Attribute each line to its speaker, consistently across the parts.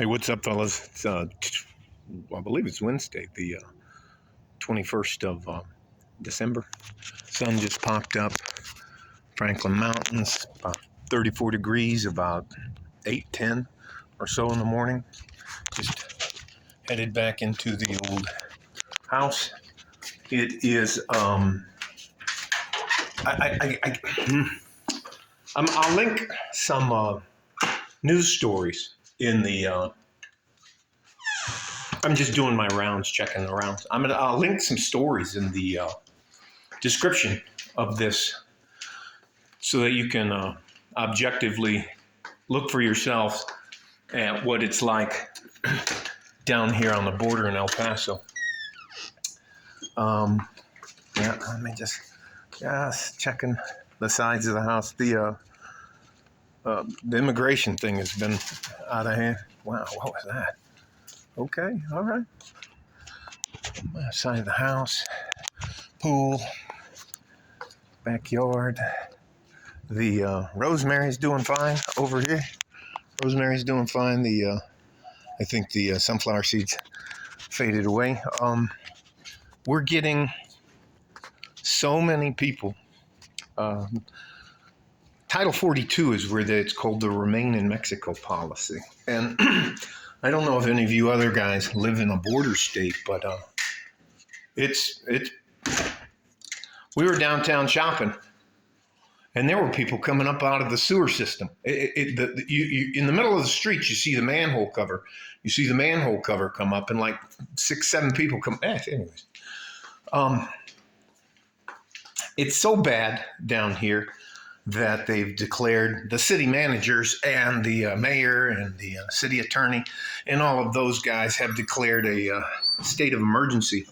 Speaker 1: Hey, what's up, fellas? I believe it's Wednesday, the 21st of December. Sun just popped up. Franklin Mountains, about 34 degrees, about 8:10 or so in the morning. Just headed back into the old house. It is, I'll link some news stories in the I'm just doing my rounds, checking the rounds. I'll link some stories in the description of this so that you can objectively look for yourself at what it's like down here on the border in El Paso. Let me just checking the sides of the house. The immigration thing has been out of hand. Wow, what was that? Okay, all right. Side of the house, pool, backyard. The rosemary's doing fine over here. Rosemary's doing fine. I think the sunflower seeds faded away. We're getting so many people. Title 42 is where it's called the Remain in Mexico policy. And I don't know if any of you other guys live in a border state, but we were downtown shopping, and there were people coming up out of the sewer system. In the middle of the street, you see the manhole cover. You see the manhole cover come up, and like 6-7 people come. Anyways, it's so bad down here that they've declared, the city managers and the mayor and the city attorney and all of those guys have declared a state of emergency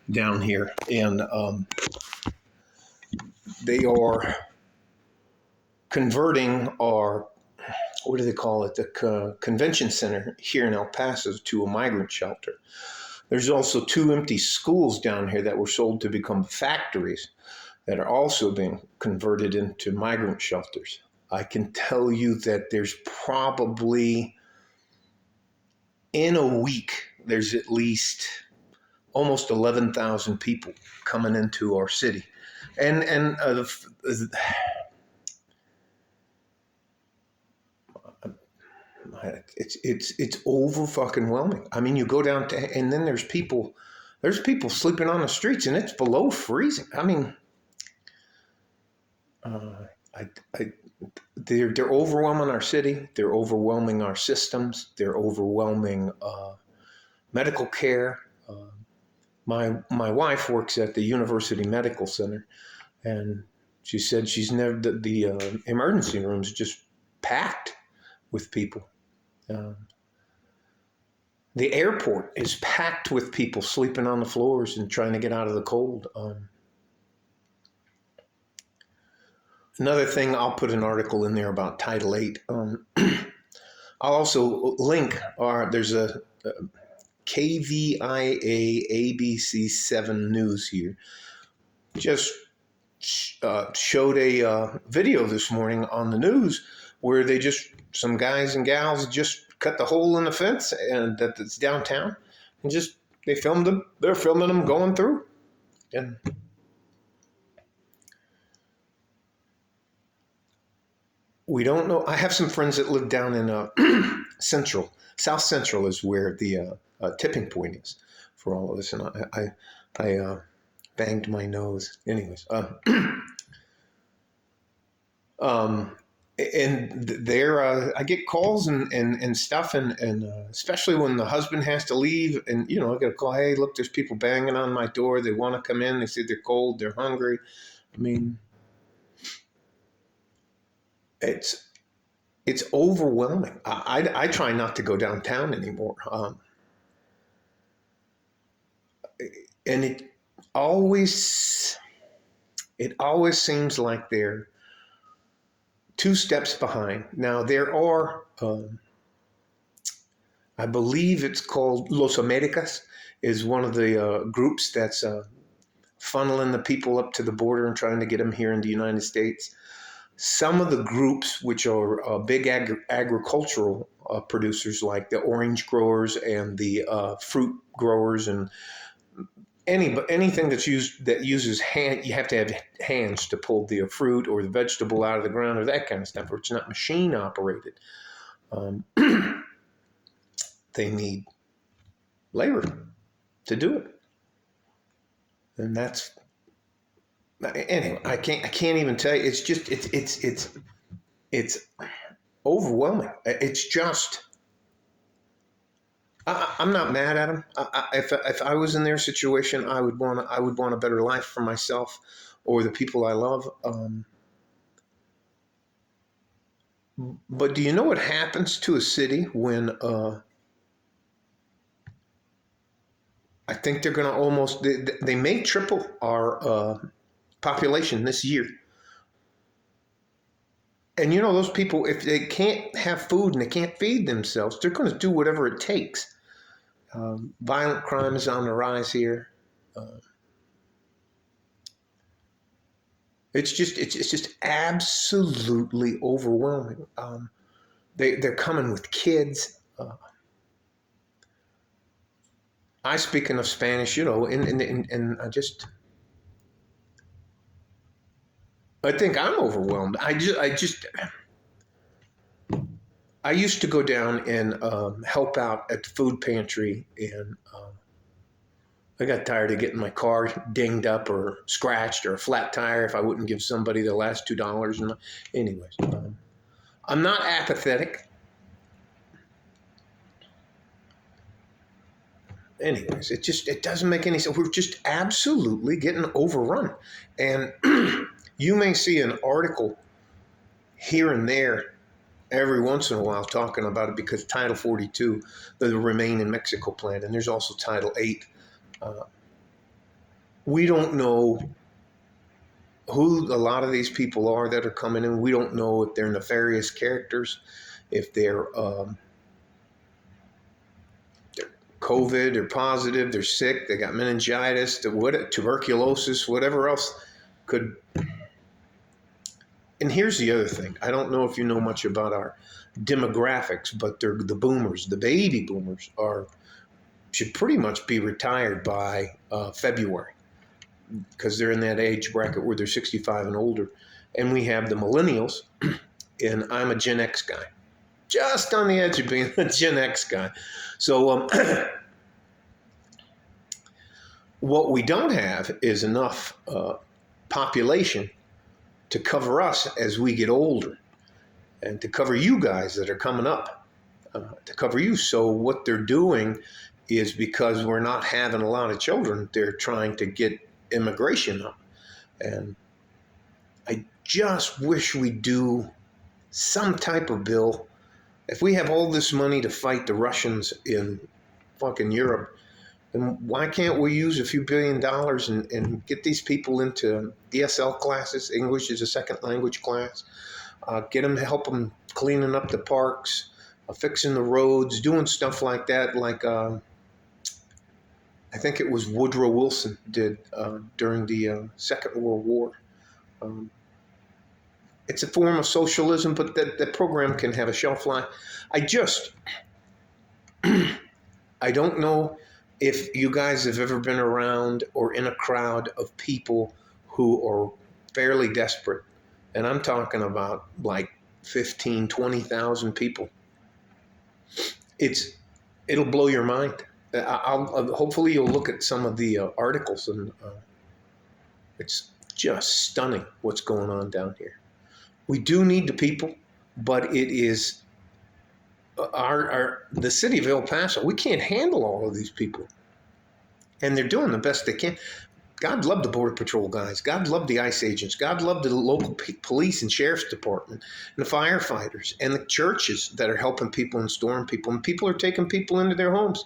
Speaker 1: down here. And they are converting our, what do they call it, the convention center here in El Paso to a migrant shelter. There's also 2 empty schools down here that were sold to become factories that are also being converted into migrant shelters. I can tell you that there's probably, in a week, there's at least almost 11,000 people coming into our city. And it's over fucking whelming. I mean, you go down to, and then there's people sleeping on the streets, and it's below freezing. I mean, they're overwhelming our city. They're overwhelming our systems. They're overwhelming medical care. My wife works at the University Medical Center, and she said she's never, the emergency room's just packed with people. The airport is packed with people sleeping on the floors and trying to get out of the cold. Another thing, I'll put an article in there about Title 8. I'll also link, there's a KVIA ABC 7 News here. Just showed a video this morning on the news where some guys and gals just cut the hole in the fence and that's downtown, and they're filming them going through. And we don't know. I have some friends that live down in South Central is where the tipping point is for all of this. And I banged my nose. Anyways, and there, I get calls and stuff, and especially when the husband has to leave, and I get a call. Hey, look, there's people banging on my door. They want to come in. They say they're cold. They're hungry. I mean, it's overwhelming. I try not to go downtown anymore. And it always seems like they're 2 steps behind. Now there are, I believe it's called Los Americas, is one of the groups that's funneling the people up to the border and trying to get them here in the United States. Some of the groups, which are big agricultural producers like the orange growers and the fruit growers and anything that's used that uses hand. You have to have hands to pull the fruit or the vegetable out of the ground or that kind of stuff, or it's not machine operated. Um, they need labor to do it, and that's anyway. I can't even tell you. It's just it's overwhelming. It's just. I'm not mad at them. If I was in their situation, I would want a better life for myself or the people I love. But do you know what happens to a city when I think they're going to almost they may triple our population this year. And you know those people, if they can't have food and they can't feed themselves, they're going to do whatever it takes. Violent crime is on the rise here. It's just absolutely overwhelming. They're coming with kids. I speak enough Spanish, you know, and I think I'm overwhelmed. I used to go down and help out at the food pantry, and I got tired of getting my car dinged up or scratched or a flat tire if I wouldn't give somebody the last $2. And anyways, I'm not apathetic. Anyways, it doesn't make any sense. We're just absolutely getting overrun, and you may see an article here and there every once in a while talking about it because Title 42, the Remain in Mexico plan, and there's also Title 8. We don't know who a lot of these people are that are coming in. We don't know if they're nefarious characters, if they're COVID or positive, they're sick, they got meningitis, tuberculosis, whatever else could. And here's the other thing. I don't know if you know much about our demographics, but they're the boomers, the baby boomers should pretty much be retired by February because they're in that age bracket where they're 65 and older. And we have the millennials, and I'm a Gen X guy, just on the edge of being a Gen X guy. So what we don't have is enough population to cover us as we get older and to cover you guys that are coming up, to cover you. So what they're doing is, because we're not having a lot of children, they're trying to get immigration up. And I just wish we do some type of bill. If we have all this money to fight the Russians in fucking Europe, then why can't we use a few $1 billion and get these people into ESL classes, English as a second language class, get them to help them cleaning up the parks, fixing the roads, doing stuff like that, like I think it was Woodrow Wilson did during the Second World War. It's a form of socialism, but that program can have a shelf life. I don't know if you guys have ever been around or in a crowd of people who are fairly desperate, and I'm talking about like 15, 20,000 people. It'll blow your mind. Hopefully you'll look at some of the articles, and it's just stunning what's going on down here. We do need the people, but it is the city of El Paso. We can't handle all of these people, and they're doing the best they can. God love the Border Patrol guys. God love the ICE agents. God love the local police and sheriff's department and the firefighters and the churches that are helping people and storing people. And people are taking people into their homes.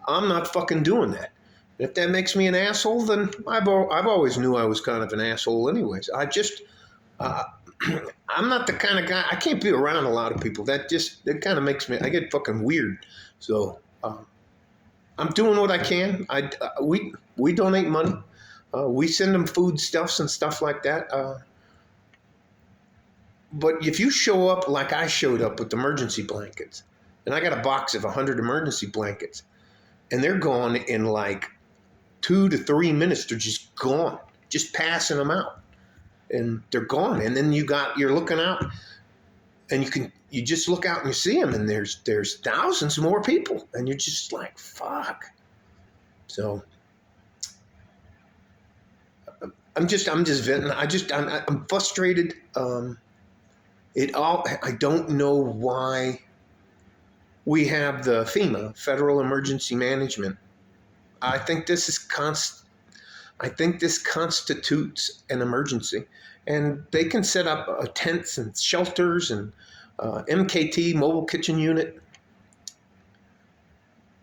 Speaker 1: I'm not fucking doing that. If that makes me an asshole, then I've always knew I was kind of an asshole anyways. I'm not the kind of guy, I can't be around a lot of people. That kind of makes me, I get fucking weird. So I'm doing what I can. We donate money. We send them foodstuffs and stuff like that. But if you show up like I showed up with emergency blankets And I got a box of 100 emergency blankets. And they're gone in like 2 to 3 minutes. They're just gone, just passing them out. And they're gone. And then you're looking out, and you just look out and you see them, and there's thousands more people. And you're just like, fuck. So I'm just venting. I'm frustrated. I don't know why we have the FEMA, Federal Emergency Management. I think this constitutes an emergency, and they can set up tents and shelters and MKT, mobile kitchen unit,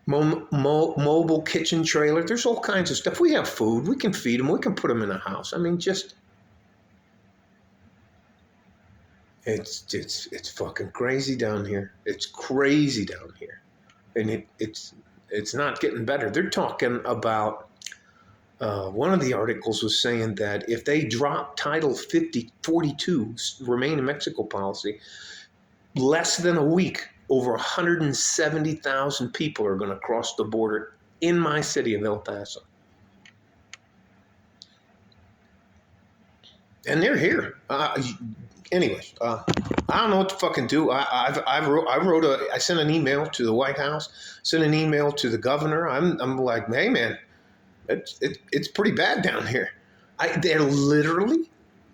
Speaker 1: mobile kitchen trailer. There's all kinds of stuff. We have food. We can feed them. We can put them in a house. I mean, it's fucking crazy down here. It's crazy down here, and it's not getting better. They're talking about. One of the articles was saying that if they drop Title 42, Remain in Mexico policy, less than a week, over 170,000 people are going to cross the border in my city of El Paso. And they're here. Anyways, I don't know what to fucking do. I sent an email to the White House, sent an email to the governor. I'm like, hey man, it's pretty bad down here. They're literally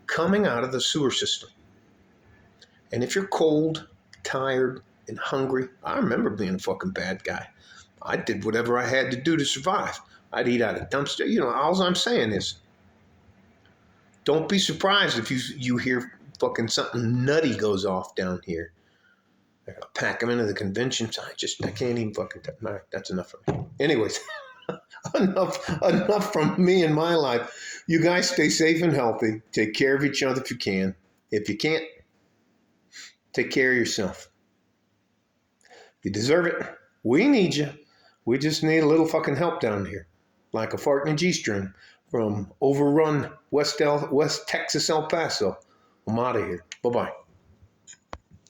Speaker 1: coming out of the sewer system. And if you're cold, tired, and hungry, I remember being a fucking bad guy. I did whatever I had to do to survive. I'd eat out of dumpster. You know, all I'm saying is, don't be surprised if you hear fucking something nutty goes off down here. They're gonna pack them into the convention. I can't even fucking. That's enough for me. Anyways, enough from me and my life. You guys stay safe and healthy. Take care of each other if you can. If you can't, take care of yourself. You deserve it. We need you. We just need a little fucking help down here. Like a fart in a G-string from overrun West Texas, El Paso. I'm out of here. Bye-bye.